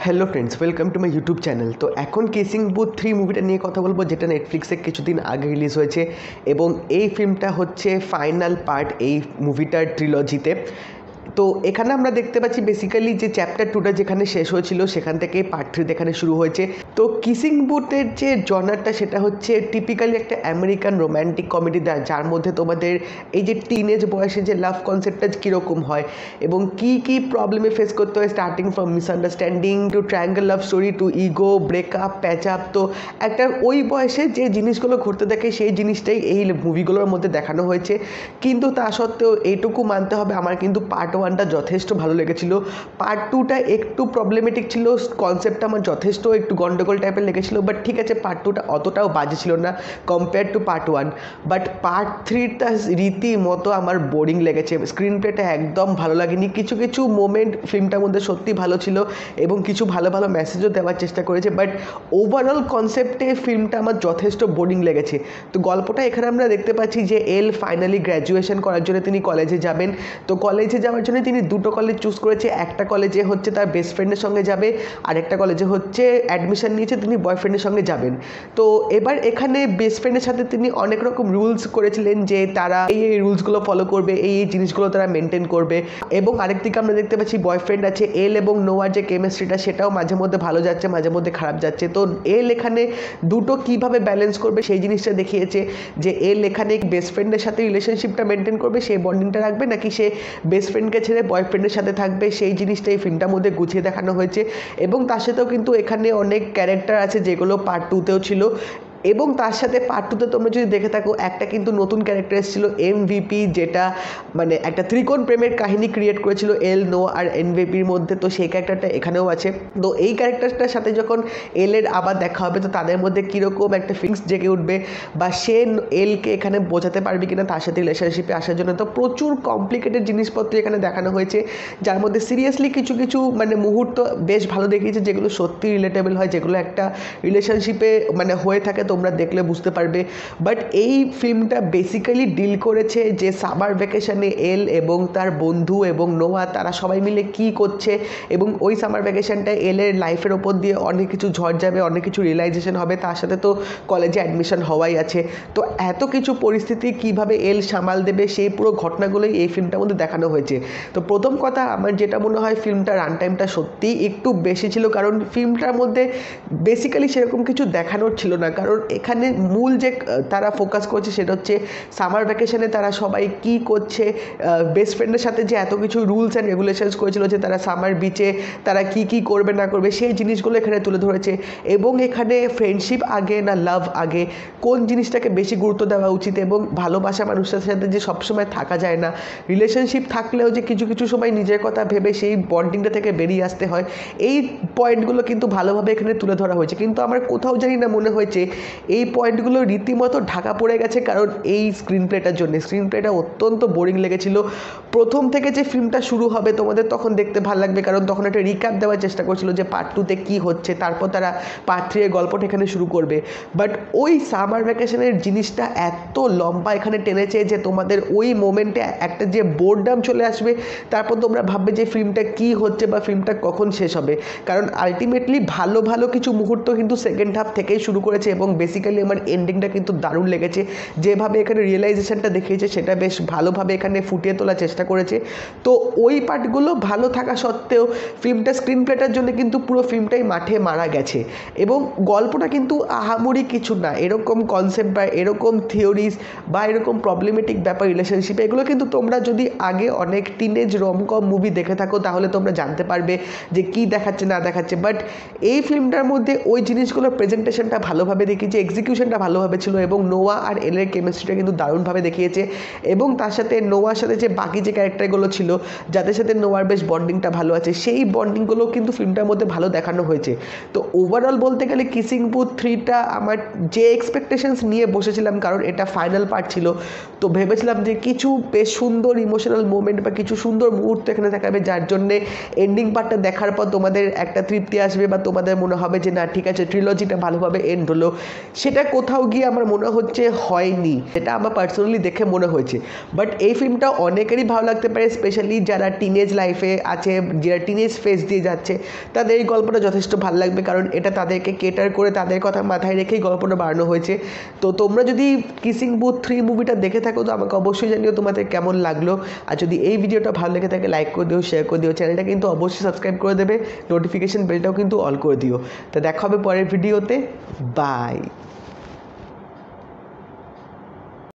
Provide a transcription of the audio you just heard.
Hello friends, welcome to my YouTube channel. তো এখন kissing booth 3 মুভিটা নিয়ে কথা বলবো, যেটা নেটফ্লিক্সে কিছুদিন আগে রিলিজ হয়েছে এবং এই ফিল্মটা হচ্ছে ফাইনাল পার্ট এই মুভিটার ট্রিলজিতে। তো এখানে আমরা দেখতে পাচ্ছি বেসিক্যালি যে চ্যাপ্টার 2টা যেখানে শেষ হয়েছিল সেখান থেকে পার্ট 3 এখানে শুরু হয়েছে। তো কিসিং বুথের যে জনারটা সেটা হচ্ছে টিপিক্যালি একটা আমেরিকান রোম্যান্টিক কমেডি, যার মধ্যে তোমাদের এই যে টিনেজ বয়সে যে লাভ কনসেপ্টটা কীরকম হয় এবং কী কী প্রবলেমে ফেস করতে হয়, starting from misunderstanding to triangle love story to ego breakup patch up. তো একটা ওই বয়সে যে জিনিসগুলো ঘটতে থাকে সেই জিনিসটাই এই মুভিগুলোর মধ্যে দেখানো হয়েছে। কিন্তু তা সত্ত্বেও এইটুকু মানতে হবে, আমার কিন্তু পার্ট 1টা যথেষ্ট ভালো লেগেছিল। পার্ট 2টা একটু প্রবলেমেটিক ছিল, কনসেপ্টটা আমার যথেষ্ট একটু গন্ডগোল টাইপের লেগেছিল, বাট ঠিক আছে, পার্ট 2টা অতটাও বাজে ছিল না compare to part 1। But part 3টা রীতিমতো আমার বোরিং লেগেছে, স্ক্রিন প্লেটা একদম ভালো লাগেনি। কিছু কিছু মোমেন্ট ফিল্মটার মধ্যে সত্যি ভালো ছিল এবং কিছু ভালো ভালো মেসেজও দেওয়ার চেষ্টা করেছে, বাট ওভারঅল কনসেপ্টে ফিল্মটা আমার যথেষ্ট বোরিং লেগেছে। তো গল্পটা এখানে আমরা দেখতে পাচ্ছি যে এল ফাইনালি গ্র্যাজুয়েশন করার জন্য তিনি কলেজে যাবেন। তো কলেজে যাওয়ার জন্য তিনি দুটো কলেজ চুজ করেছে, একটা কলেজে হচ্ছে তার বেস্ট ফ্রেন্ডের সঙ্গে যাবে, আর একটা কলেজে হচ্ছে অ্যাডমিশন নিয়েছে তিনি বয়ফ্রেন্ডের সঙ্গে যাবেন। তো এবার এখানে বেস্ট ফ্রেন্ডের সাথে তিনি অনেক রকম রুলস করেছিলেন যে তারা এই এই রুলসগুলো ফলো করবে, এই এই জিনিসগুলো তারা মেনটেন করবে। এবং আরেকদিকে আমরা দেখতে পাচ্ছি বয়ফ্রেন্ড আছে এল এবং নোয়ার যে কেমিস্ট্রিটা সেটাও মাঝে মধ্যে ভালো যাচ্ছে, মাঝে মধ্যে খারাপ যাচ্ছে। তো এল এখানে দুটো কীভাবে ব্যালেন্স করবে সেই জিনিসটা দেখিয়েছে, যে এল এখানে বেস্ট ফ্রেন্ডের সাথে রিলেশনশিপটা মেনটেন করবে, সেই বন্ডিংটা রাখবে, নাকি সে বেস্ট ফ্রেন্ডকে ছেড়ে বয়ফ্রেন্ডের সাথে থাকবে, সেই জিনিসটা এই ফিল্মটার মধ্যে গুছিয়ে দেখানো হয়েছে। এবং তার সাথেও কিন্তু এখানে অনেক ক্যারেক্টার আছে যেগুলো পার্ট 2তেও ছিল। এবং তার সাথে পার্ট 2তে তোমরা যদি দেখে থাকো, একটা কিন্তু নতুন ক্যারেক্টার এসেছিল MVP, যেটা মানে একটা ত্রিকোণ প্রেমের কাহিনী ক্রিয়েট করেছিল এল, নো আর NVPর মধ্যে। তো সেই ক্যারেক্টারটা এখানেও আছে। তো এই ক্যারেক্টারটার সাথে যখন এলের আবার দেখা হবে, তো তাদের মধ্যে কীরকম একটা ফিলিংস জেগে উঠবে, বা সে এলকে এখানে বোঝাতে পারবে কিনা তার সাথে রিলেশনশিপে আসার জন্য। তো প্রচুর কমপ্লিকেটেড জিনিসপত্র এখানে দেখানো হয়েছে, যার মধ্যে সিরিয়াসলি কিছু কিছু মানে মুহূর্ত বেশ ভালো দেখিয়েছে, যেগুলো সত্যি রিলেটেবল হয়, যেগুলো একটা রিলেশনশিপে মানে হয়ে থাকে, তোমরা দেখলে বুঝতে পারবে। বাট এই ফিল্মটা বেসিক্যালি ডিল করেছে যে সামার ভ্যাকেশনে এল এবং তার বন্ধু এবং নোয়া তারা সবাই মিলে কি করছে, এবং ওই সামার ভ্যাকেশনটায় এলের লাইফের ওপর দিয়ে অনেক কিছু ঝড় যাবে, অনেক কিছু রিয়েলাইজেশন হবে, তার সাথে তো কলেজে অ্যাডমিশন হওয়াই আছে। তো এত কিছু পরিস্থিতি কিভাবে এল সামাল দেবে, সেই পুরো ঘটনাগুলোই এই ফিল্মটার মধ্যে দেখানো হয়েছে। তো প্রথম কথা, আমার যেটা মনে হয় ফিল্মটার রান টাইমটা সত্যিই একটু বেশি ছিল, কারণ ফিল্মটার মধ্যে বেসিক্যালি সেরকম কিছু দেখানোর ছিল না। কারণ এখানে মূল যে তারা ফোকাস করছে সেটা হচ্ছে সামার ভ্যাকেশনে তারা সবাই কি করছে, বেস্ট ফ্রেন্ডের সাথে যে এত কিছু রুলস অ্যান্ড রেগুলেশনস করেছিল যে তারা সামার বিচে তারা কি কি করবে না করবে, সেই জিনিসগুলো এখানে তুলে ধরেছে। এবং এখানে ফ্রেন্ডশিপ আগে না লাভ আগে, কোন জিনিসটাকে বেশি গুরুত্ব দেওয়া উচিত, এবং ভালোবাসা মানুষের সাথে যে সবসময় থাকা যায় না, রিলেশনশিপ থাকলেও যে কিছু কিছু সময় নিজের কথা ভেবে সেই বন্ডিংটা থেকে বেরিয়ে আসতে হয়, এই পয়েন্টগুলো কিন্তু ভালোভাবে এখানে তুলে ধরা হয়েছে। কিন্তু আমার কোথাও জানি না মনে হয়েছে এই পয়েন্টগুলো রীতিমতো ঢাকা পড়ে গেছে, কারণ এই স্ক্রিন প্লেটার জন্য। স্ক্রিন প্লেটা অত্যন্ত বোরিং লেগেছিল। প্রথম থেকে যে ফিল্মটা শুরু হবে তোমাদের তখন দেখতে ভালো লাগবে, কারণ তখন একটা রিক্যাপ দেওয়ার চেষ্টা করছিল যে পার্ট 2তে কী হচ্ছে, তারপর তারা পার্ট 3 এর গল্পটা এখানে শুরু করবে। বাট ওই সামার ভ্যাকেশনের জিনিসটা এত লম্বা এখানে টেনেছে যে তোমাদের ওই মোমেন্টে একটা যে বোরডাম চলে আসবে, তারপর তোমরা ভাববে যে ফিল্মটা কী হচ্ছে বা ফিল্মটা কখন শেষ হবে। কারণ আলটিমেটলি ভালো ভালো কিছু মুহূর্ত কিন্তু সেকেন্ড হাফ থেকেই শুরু করেছে, এবং বেসিক্যালি আমার এন্ডিংটা কিন্তু দারুণ লেগেছে। যেভাবে এখানে রিয়েলাইজেশনটা দেখিয়েছে সেটা বেশ ভালোভাবে এখানে ফুটিয়ে তোলার চেষ্টা করেছে। তো ওই পার্টগুলো ভালো থাকা সত্ত্বেও ফিল্মটা স্ক্রিন প্লেটার জন্য কিন্তু পুরো ফিল্মটাই মাঠে মারা গেছে। এবং গল্পটা কিন্তু আহামরি কিছু না, এরকম কনসেপ্ট বা এরকম থিওরিজ বা এরকম প্রবলেমেটিক ব্যাপার রিলেশনশিপে, এগুলো কিন্তু তোমরা যদি আগে অনেক টিনেজ রমকম মুভি দেখে থাকো তাহলে তোমরা জানতে পারবে যে কী দেখাচ্ছে না দেখাচ্ছে। বাট এই ফিল্মটার মধ্যে ওই জিনিসগুলোর প্রেজেন্টেশনটা ভালোভাবে দেখিয়েছে, এক্সিকিউশনটা ভালোভাবে ছিল, এবং নোয়া আর এলের কেমিস্ট্রিটা কিন্তু দারুণভাবে দেখিয়েছে। এবং তার সাথে নোয়ার সাথে যে বাকি যে ক্যারেক্টারগুলো ছিল যাদের সাথে নোয়ার বেশ বন্ডিংটা ভালো আছে, সেই বন্ডিংগুলো কিন্তু ফিল্মটার মধ্যে ভালো দেখানো হয়েছে। তো ওভারঅল বলতে গেলে কিসিং বুথ 3টা আমার যে এক্সপেকটেশনস নিয়ে বসেছিলাম, কারণ এটা ফাইনাল পার্ট ছিল, তো ভেবেছিলাম যে কিছু বেশ সুন্দর ইমোশনাল মোমেন্ট বা কিছু সুন্দর মুহূর্ত এখানে দেখাবে, যার জন্যে এন্ডিং পার্টটা দেখার পর তোমাদের একটা তৃপ্তি আসবে বা তোমাদের মনে হবে যে না ঠিক আছে, ট্রিলজিটা ভালোভাবে এন্ড হলো। সেটা কোথাও গিয়ে আমার মনে হচ্ছে হয়নি, সেটা আমার পার্সোনালি দেখে মনে হয়েছে। বাট এই ফিল্মটা অনেকেরই ভালো লাগতে পারে, স্পেশালি যারা টিনেজ লাইফে আছে, যারা টিনেজ ফেজ দিয়ে যাচ্ছে, তাদের এই গল্পটা যথেষ্ট ভালো লাগবে, কারণ এটা তাদেরকে কেটার করে তাদের কথা মাথায় রেখেই গল্পটা বানানো হয়েছে। তো তোমরা যদি কিসিং বুথ 3 মুভিটা দেখে থাকো তো আমাকে অবশ্যই জানিও তোমাদের কেমন লাগলো। আর যদি এই ভিডিওটা ভালো লেগে থাকে লাইক করে দিও, শেয়ার করে দিও, চ্যানেলটা কিন্তু অবশ্যই সাবস্ক্রাইব করে দেবে, নোটিফিকেশন বেলটাও কিন্তু অল করে দিও। তো দেখা হবে পরের ভিডিওতে, বাই।